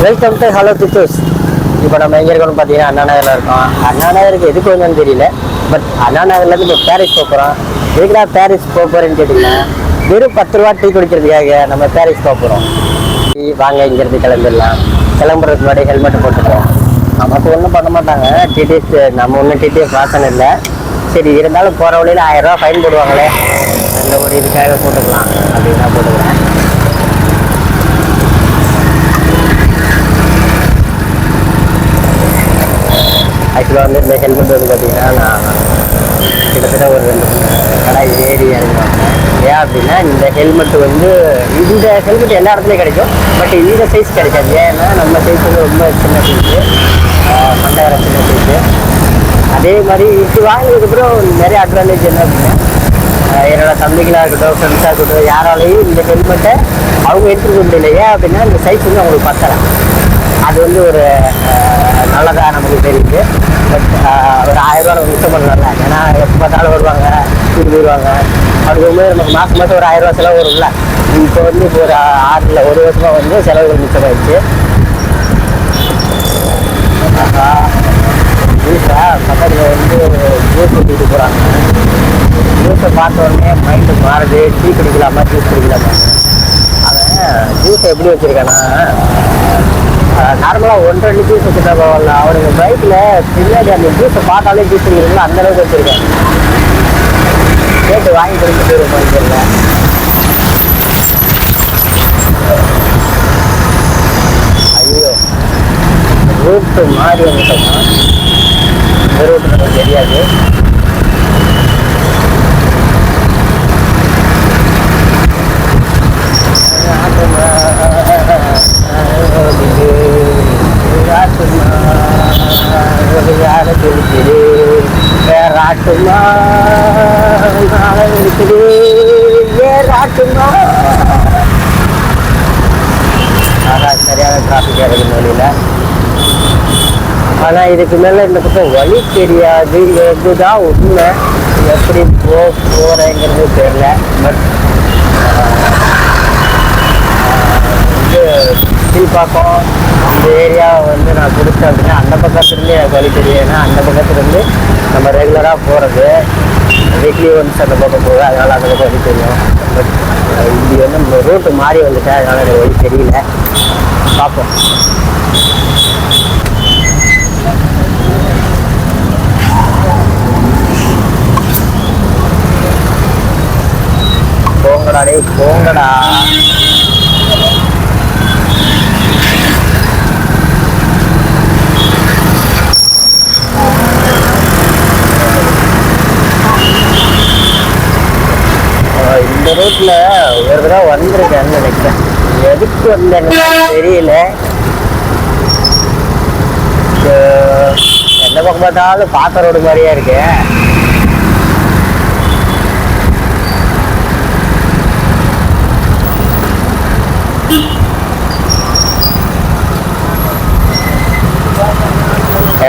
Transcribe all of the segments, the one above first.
Welcome to hello தித்தூஸ். இப்போ நம்ம எங்கே இருக்கோம்னு பார்த்தீங்கன்னா அண்ணா நகரில் இருக்கோம். அண்ணா நகருக்கு எதுக்கு வந்தோன்னு தெரியல. பட் அண்ணா நகர்லேருந்து இப்போ பாரிஸ் போகிறோம். எதுக்குடா பாரிஸ் போகிறேன்னு கேட்டிங்கன்னா வெறும் 10 ரூபா டீ குடிக்கிறதுக்காக நம்ம பாரிஸ் போகிறோம். வாங்க இங்கேருந்து கிளம்பிடலாம். கிளம்புறதுக்கு முன்னாடி ஹெல்மெட் போட்டுருக்கோம். நமக்கு ஒன்றும் பண்ண மாட்டாங்க டிடிஎஸ், நம்ம ஒன்றும் டிடிஎஸ் வாசனை இல்லை. சரி இருந்தாலும் போகிற வழியில் 1000 ரூபா ஃபைன் போடுவாங்களே, அந்த ஒரு இதுக்காக போட்டுக்கலாம் அப்படின்னு தான் போட்டுக்கிறேன். ஆக்சுவலாக வந்து இந்த ஹெல்மெட் வந்து பார்த்தீங்கன்னா நான் கிட்டத்தட்ட ஒரு 2 கடை ஏறி இறங்குவாங்க. ஏன் அப்படின்னா இந்த ஹெல்மெட் வந்து இந்த ஹெல்மெட் எல்லா இடத்துலையும் கிடைக்கும். பட் இந்த சைஸ் கிடைக்காது. ஏன்னா நம்ம சைஸ் வந்து ரொம்ப சின்ன சைஸு, மண்டகர சின்ன சைஸு. அதே மாதிரி இது வாங்கினதுக்கப்புறம் நிறைய அட்வான்டேஜ் என்ன அப்படின்னா, என்னோட தம்பிகளாக இருக்கட்டும், ஃப்ரெண்ட்ஸாக இருக்கட்டும், யாராலையும் இந்த ஹெல்மெட்டை அவங்க எடுத்துக்க முடியல. ஏன் அப்படின்னா இந்த சைஸ் வந்து அவங்களுக்கு பத்தலை. அது வந்து ஒரு நல்லதாக நமக்கு தெரியுது. பட் ஒரு 1000 ரூபா நம்ம மிச்சம் பண்ணலாம்ல. ஏன்னா எப்போ பார்த்தாலும் வருவாங்க, கூட்டு போயிடுவாங்க. அதுக்கு வந்து நமக்கு மாதம் மாதம் ஒரு 1000 ரூபா செலவு வரும்ல. இப்போ வந்து இப்போ ஒரு 1 வருஷமாக வந்து செலவுகள் மிச்சமாயிடுச்சு. ஜூஸா பக்கத்தில் வந்து ஜூஸ் ஊற்றிட்டு போகிறாங்க. ஜூஸை பார்த்த உடனே மைண்டு மாறுது. டீ குடிக்கலாமா ஜூஸ் குடிக்கலாமா. அவன் ஜூஸை எப்படி வச்சுருக்கான்னா, நார்மலாக 1-2 ஜூஸ் வச்சுட்டா போகல. அவனுக்கு பைக்கில் பின்னாடி அந்த ஜூஸை பார்த்தாலே ஜூஸ் குடிக்கிறீங்களா அந்த அளவுக்கு வச்சுருக்கேன். கேட்டு வாங்கி கொடுத்து போயிருக்கோம். தெரியல ஐயோ, ரூட்டு மாறி வந்துட்டோமா? இந்த ரூட்டு நமக்கு தெரியாது. சரியான டிராஃபிக் இருக்குது வழியில். ஆனால் இதுக்கு மேலே இந்த பக்கம் வழி தெரியாது. எதுதான் உண்மை, எப்படி போகிறேங்கிறது தெரியல. பட் வந்து கீழ்பாக்கம் அந்த ஏரியாவை வந்து நான் பிடிச்சேன் அப்படின்னா அந்த பக்கத்துலேருந்து எனக்கு வழி தெரியும். ஏன்னா அந்த பக்கத்துலேருந்து நம்ம ரெகுலராக போகிறது, வீக்லி ஒன்ஸ் அந்த பக்கம் போகுது. அதனால் அந்த பக்கம் வழி தெரியும். பட் இது வந்து நம்ம ரூட்டு மாறி வந்துட்டேன். அதனால் எனக்கு வழி தெரியல. பார்ப்போம். போங்கடா டே போங்கடா. இந்த ரூட்ல ஒரு தடவை வந்திருக்கேன்னு நினைக்கிறேன். எதுக்கு வந்தேன்னு தெரியல. எந்த பக்கம் பார்த்தாலும் பார்த்த ரோடு மாதிரியா இருக்கு.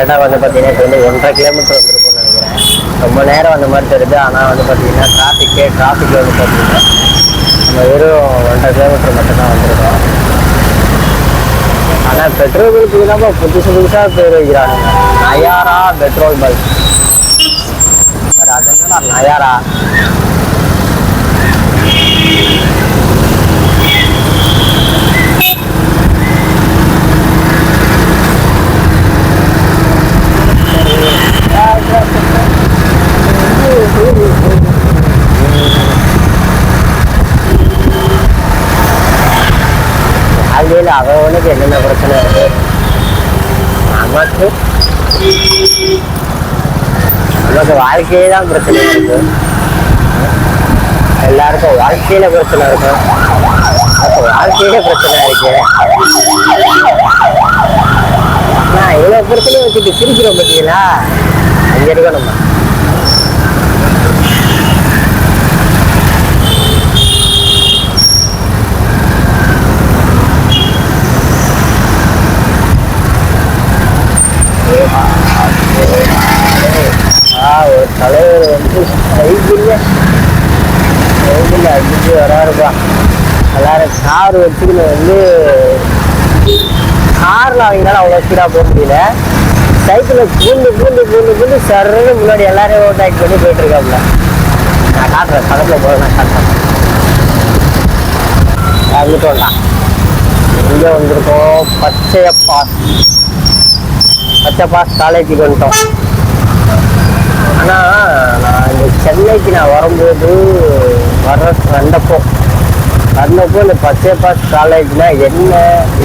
இடம் வந்து பார்த்தீங்கன்னா இப்போ வந்து 1.5 கிலோமீட்டர் வந்துருக்கும்னு நினைக்கிறேன். ரொம்ப நேரம் அந்த மாதிரி தெரியுது. ஆனால் வந்து பார்த்தீங்கன்னா டிராஃபிக்கில் வந்து பார்த்தீங்கன்னா நம்ம வெறும் 1.5 கிலோமீட்டர் மட்டும்தான் வந்திருக்கோம். ஆனால் பெட்ரோல் பல்க்கு இல்லாமல் புதுசாக பேர் வைக்கிறானுங்க. Nayara petrol bunk. பட் அது என்னன்னா நயாரா. வாழ்க்கையில் அவனுக்கு என்னென்ன பிரச்சனை இருக்கு, நமக்கு வாழ்க்கையே தான் பிரச்சனை இருக்கு. எல்லாருக்கும் வாழ்க்கையில பிரச்சனை இருக்கும். அப்போ வாழ்க்கையில பிரச்சனை இருக்கு. நான் இவ்வளோ பிரச்சனையை வச்சுட்டு சிரிக்கிறோம் பார்த்தீங்களா? அங்கே இருக்கோம் நம்ம. ஒரு தலைவர் வந்து சைக்கிள் அடிச்சு வராருப்பா. எல்லாரும் கார் வச்சுக்கின்னு வந்து காரில் அவங்களால அவ்வளோ ஸ்பீடாக போக முடியல. சைக்கிளில் பூண்டு சருன்னு முன்னாடி எல்லாரையும் ஓவர்டேக் பண்ணி போயிட்டு இருக்காப்புல. நான் காட்டுறேன், பக்கத்தில் போக நான் காட்டுறேன். வந்துட்டோம்டா. இங்கே வந்திருக்கோம் பச்சை பாஸ் காலேஜுக்கு வந்துட்டோம். ஆனால் நான் இந்த சென்னைக்கு நான் வரும்போது வந்தப்போ இந்த பச்சை பாஸ் காலேஜ்னா என்ன,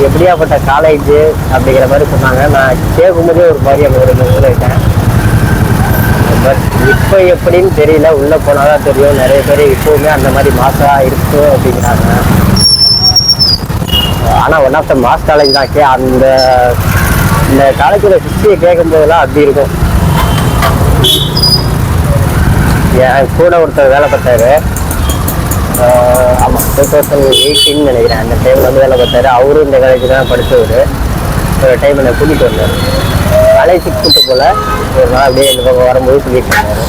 எப்படியாப்பட்ட காலேஜ் அப்படிங்கிற மாதிரி சொன்னாங்க. நான் கேட்கும்போதே ஒரு மாதிரி அங்கே ஒரு நிறுவிட்டேன். பட் இப்போ எப்படின்னு தெரியல, உள்ளே போனாதான் தெரியும். நிறைய பேர் இப்போவுமே அந்த மாதிரி மாசாக இருக்கும் அப்படிங்கிறாங்க. ஆனால் one of the mass college தான். இந்த காலேஜோட ஹிஸ்ட்ரியை கேட்கும்போதெல்லாம் அப்படி இருக்கும். என் கூட ஒருத்தர் வேலை பார்த்தாரு. ஆமாம், 2018 நினைக்கிறேன். அந்த டைமில் வந்து வேலை பார்த்தாரு. அவரும் இந்த காலேஜில் தான் படித்தவர். ஒரு டைம் என்னை கூட்டிகிட்டு வந்தார். காலேஜுக்கு கூப்பிட்டு போல் ஒரு நாள் அப்படியே இந்த பக்கம் வரும்போது கூட்டிகிட்டு வந்தார்.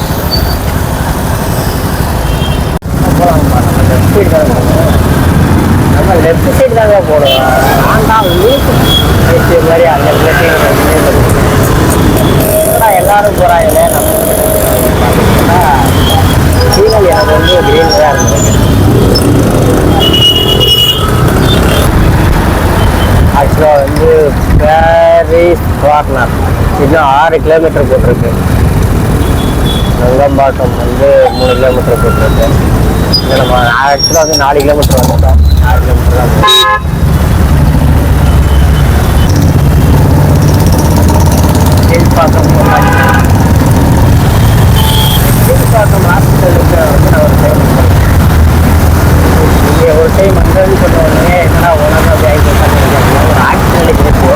நம்ம லெஃப்ட் சைடு தாங்க போடுவோம். நான் தான் மியூசிக் மாதிரி அந்த எல்லாரும் போகிறாங்களே. நம்ம சீனல் எனக்கு வந்து கிரீன் தான் இருந்தது. ஆக்சுவலாக வந்து பாரிஸ் கார்னர் இன்னும் 6 கிலோமீட்டர் போட்டிருக்கு. நங்கம்பாக்கம் வந்து 3 கிலோமீட்டர் போட்டிருக்கு. இல்லை நம்ம ஆக்சுவலாக வந்து 4 கிலோமீட்டர் வந்துட்டோம். 4 கிலோமீட்டர் தான் கீழ்பாக்கம் ஹாஸ்பிட்டலுக்கு வந்து நான் ஒரு டைம் வந்ததுன்னு சொன்னோடனே என்னன்னா உடனே அப்படி ஆகிட்டு ஒரு ஆக்சிடென்ட் இருக்கு.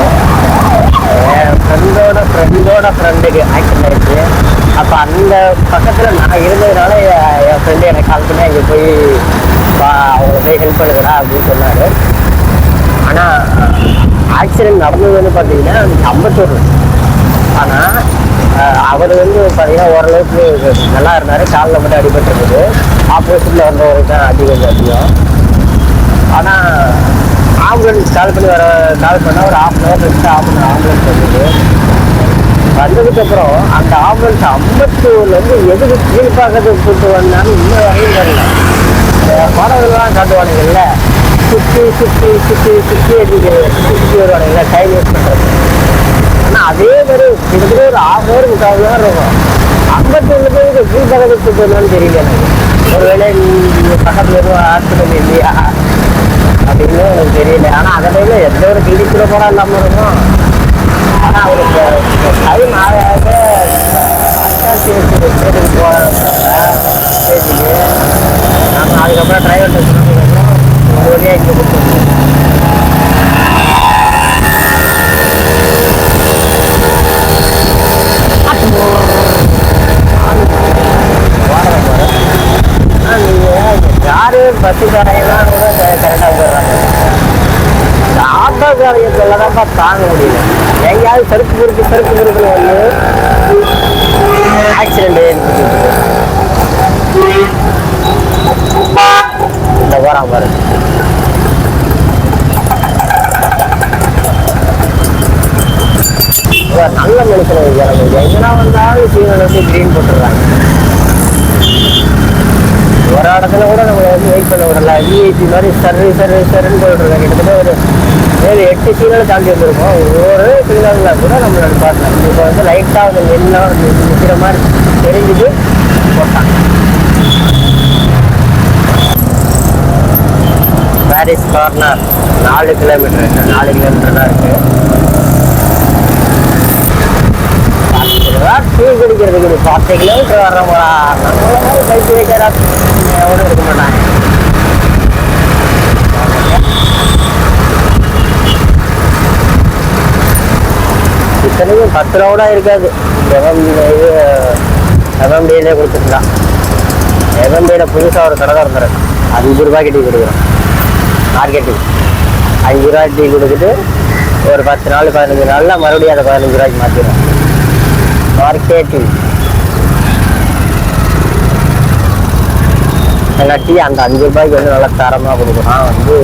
என் ஃப்ரெண்டோட ஃப்ரெண்டுக்கு ஆக்சிடென்ட் ஆயிடுச்சு. அப்போ அந்த பக்கத்தில் நான் இருந்ததுனால என் ஃப்ரெண்டு எனக்கு கால் பண்ணி அங்கே போய் அவங்க போய் ஹெல்ப் பண்ணுறா அப்படின்னு சொன்னார். ஆனால் ஆக்சிடென்ட் நடந்தது வந்து பார்த்தீங்கன்னா அம்பத்தூர். ஆனால் அவர் வந்து பார்த்தீங்கன்னா ஓரளவுக்கு நல்லா இருந்தார். காலில் மட்டும் அடிபட்டுருக்குது. ஆப்போசிட்டில் வந்தவருக்கு தான் அதிகம். ஆனால் ஆம்புலன்ஸ் கால் பண்ணால் ஒரு 1/2 hour கழிச்சு ஆம்புலன்ஸ் வந்ததுக்கப்புறம் அந்த ஆம்புலன்ஸ் அம்பத்தூர்லேருந்து எதுக்கு கீழ்பாக்கத்துக்கு கூப்பிட்டு வந்தாலும் இன்னும் வரையும் தெரியல. படங்கள்லாம் காட்டுவானுங்கள்ல, சுற்றி வருவானுங்கள்ல டைம் வேஸ்ட் பண்ணுறது. ஆனால் அதே மாதிரி கிட்டத்தட்ட ஒரு 1/2 hour 3/4 hour இருக்கும். அம்பத்தூரில் போய் கீழ்பாக்கத்துக்கு கூப்பிட்டு வந்தாலும் தெரியல எனக்கு. ஒருவேளை பக்கத்தில் எதுவும் ஹாஸ்பிட்டல் இல்லையா அப்படின்னு எனக்கு தெரியல. ஆனால் அந்த டைமில் எந்த ஒரு கிளினிக்கில் கூட இல்லாமல் இருக்கும். ஆனால் அவருக்கு டைம் ஆக ஸ்டேஜுக்கு போகிற ஸ்டேஜுக்கு நம்ம அதுக்கப்புறம் டிரைவர்கிட்ட சொன்னதுக்கப்புறம் ஒரு வழியாக இங்கே கொடுத்துருக்கோம். யாரு பஸ்ஸுக்காரையெல்லாம் கூட கரெக்டாக போடுறாங்க. இந்த ஆட்டோக்காரைய சொல்லதான்ப்பா தாங்க முடியல. எங்கேயாவது செருப்பு குறுக்கு வந்து ஆக்சிடென்ட் இந்த போறான் பாரு. நல்ல மனுஷன் எனக்கு எங்கன்னா வந்தாலும் சீனில் வந்து கிரீன் போட்டுடுறாங்க. ஒரு இடத்துல கூட நம்ம வந்து வெயிட் பண்ண விடல. விஐபி மாதிரி சர்ன்னு போட்டுருக்காங்க. கிட்டத்தட்ட ஒரு 7-8 சீனல் தாண்டி வந்திருக்கோம். ஒரு சிக்னலில் கூட நம்மளோட பார்க்கலாம். இப்போ வந்து லைட்டாக வந்து நிற்கிற மாதிரி தெரிஞ்சுட்டு போட்டாங்க. பாரிஸ் கார்னர் 4 கிலோமீட்டர் தான் இருக்கு. டீ குடிக்கிறதுக்கு 10 கிலோமீட்டர் வர்றவங்களா? நம்மள மாதிரி பைக் வைக்கிறா எவனும் இருக்க மாட்டாங்க. இத்தனைக்கும் 10 ரூபா கூட இருக்காது. எஃப்எம்டியிலே கொடுத்துருந்தான். எஃப்எம்டியில் புதுசாக ஒரு கடை இருந்துருக்கு. 5 ரூபாய்க்கு டீ கொடுக்குறோம். மார்க்கெட்டிங் 5 ரூபா டீ கொடுத்துட்டு ஒரு 10 நாள் 15 நாளில் மறுபடியும் அதை 15 ரூபாய்க்கு மாற்றிடும். மார்க்கெட்டிங் டீ அந்த 5 ரூபாய்க்கு வந்து நல்லா தரமாக கொடுக்குறான். வந்து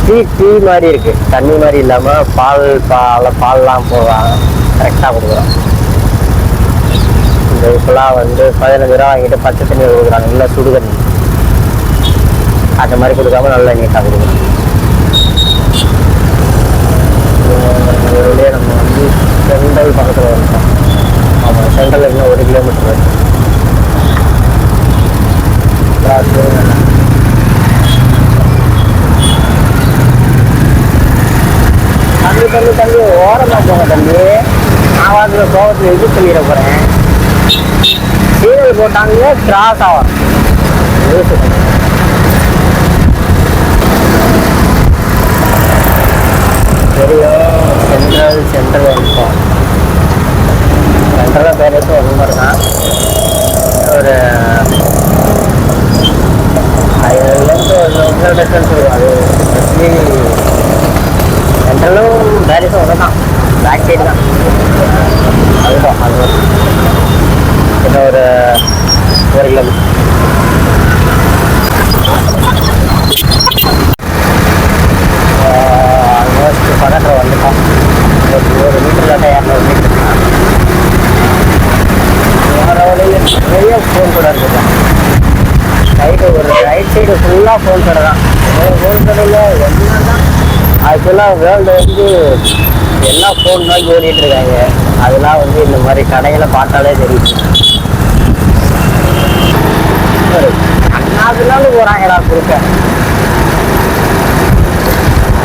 டீ மாதிரி இருக்குது, தண்ணி மாதிரி இல்லாமல் பால்லாம் போவாங்க, கரெக்டாக கொடுக்குறோம். இந்த இப்போலாம் வந்து 15 ரூபா வாங்கிட்டு பச்சை தண்ணி கொடுக்குறாங்க, இல்லை சுடு தண்ணி, அந்த மாதிரி கொடுக்காம நல்லா நீட்டாக கொடுக்குறோம். வெளியே நம்ம வந்து சென்ட்ரல் பக்கத்தில் வந்துட்டோம். ஆமாம், சென்ட்ரல் இன்னும் 1 கிலோமீட்டர் வரும். தம்பி ஓரமாக போங்க தம்பி, நான் வந்து கோவத்தில் இது சொல்லிட போகிறேன். சீரியல் போட்டாங்க கிராஸ் ஆகும். தெரியும், சென்ட்ரல் இருக்கும். சென்ட்ரலாக பேருக்கு ஒன்று மாதிரி தான், ஒரு 500 டிஸ்டன்ஸ் வரும். அது சென்ட்ரலும் பேரிஸும் ஒன்று தான், பேக் சைடு தான். அதுதான் அது இன்னும் ஒரு 1 கிலோமீட்டர். ஆல்மோஸ்ட் பக்கத்தில் வந்துட்டோம். 1 மீட்டர் இல்லாட்டா 200 மீட்டர் தான். நிறைய ஃபோன் கடை இருக்குது. சைடு ஒரு ரைட் சைடு ஃபுல்லாக ஃபோன் கடை தான். ஃபோன் கடையில் என்ன தான் ஆக்சுவலாக வேர்ல்டு வந்து எல்லா ஃபோன் நோக்கி ஓடிட்டு இருக்காங்க. அதெல்லாம் வந்து இந்த மாதிரி கடைகளை பார்த்தாலே தெரியும். அண்ணாதுனாலும் போகிறாங்களா கொடுக்க.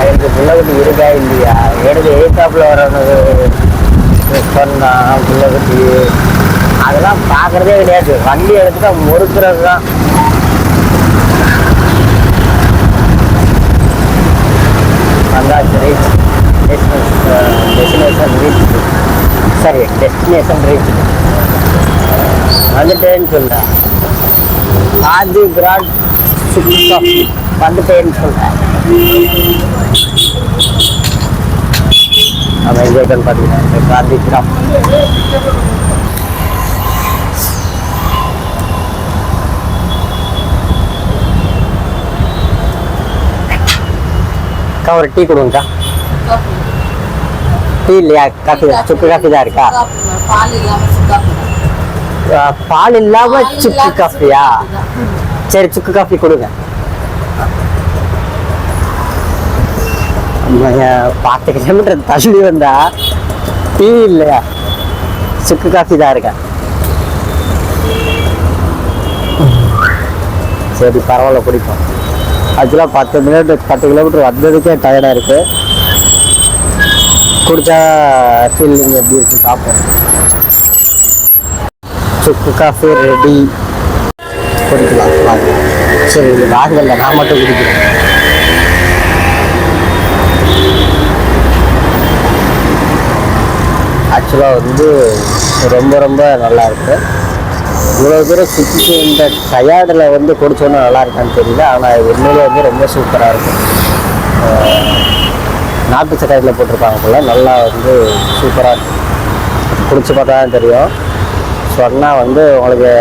எனக்கு பிள்ளைக்குட்டி இருக்கா இல்லையா, எடுத்து எய்தாப்பில் வரவனுக்கு சொன்னான் பிள்ளைக்குட்டி, அதெல்லாம் பார்க்குறதே கிடையாது. வண்டி எடுத்துட்டா முறுக்கிறது தான். வந்தாச்சு, ரீச் டெஸ்டினேஷன் ரீச். சரி, டெஸ்டினேஷன் ரீச் வந்துட்டேன்னு சொல்கிறேன். ஆதி கிராண்ட் வந்துட்டேன்னு சொல்கிறேன். நம்ம என்ஜாய் பண்ணி பார்த்தீங்கன்னா காந்தி கிராம். ஒரு டீ கொடுங்கக்கா. டீ இல்லையா, காஃபி தான், சுக்கு காஃபி தான் இருக்கா? பால் இல்லாம சுக்கு காஃபியா? சரி, சுக்கு காஃபி கொடுங்க. 10 கிலோமீட்டர் தள்ளி வந்தா டீ இல்லையா, சுக்கு காஃபி தான் இருக்கா? சரி, பரவாயில்ல, பிடிக்கும். ஆக்சுவலாக 10 கிலோமீட்டர் வந்ததுக்கே டயர்டாக இருக்குது. குடித்தா ஃபீலிங் எப்படி இருக்குது பார்ப்போம். சுக்கு காஃபி ரெடி, குடிக்கலாம். சரி, இது வாங்கல, நான் மட்டும் குடிக்கிறேன். ஆக்சுவலாக வந்து ரொம்ப ரொம்ப நல்லா இருக்குது. இவ்வளோ தூரம் சுற்றி இந்த டயர்டில் வந்து குடிச்சோன்னா நல்லா இருக்கான்னு தெரியல. ஆனால் உண்மையிலே வந்து ரொம்ப சூப்பராக இருக்கும். நாட்டு சக்கரையில் போட்டிருப்பாங்க போல், நல்லா வந்து சூப்பராக இருக்கும். குடிச்சு பார்த்தா தான் தெரியும். சொன்னால் வந்து உங்களுக்கு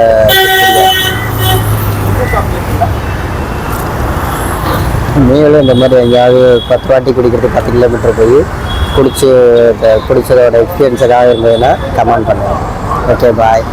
நீங்களும் இந்த மாதிரி எங்கேயாவது 10 வாட்டி குடிக்கிறது 10 கிலோமீட்டர் போய் குடிச்சதோட எக்ஸ்பீரியன்ஸ் ஏதாவது இருந்ததுன்னா கமெண்ட் பண்ணுவோம். ஓகே, பாய்.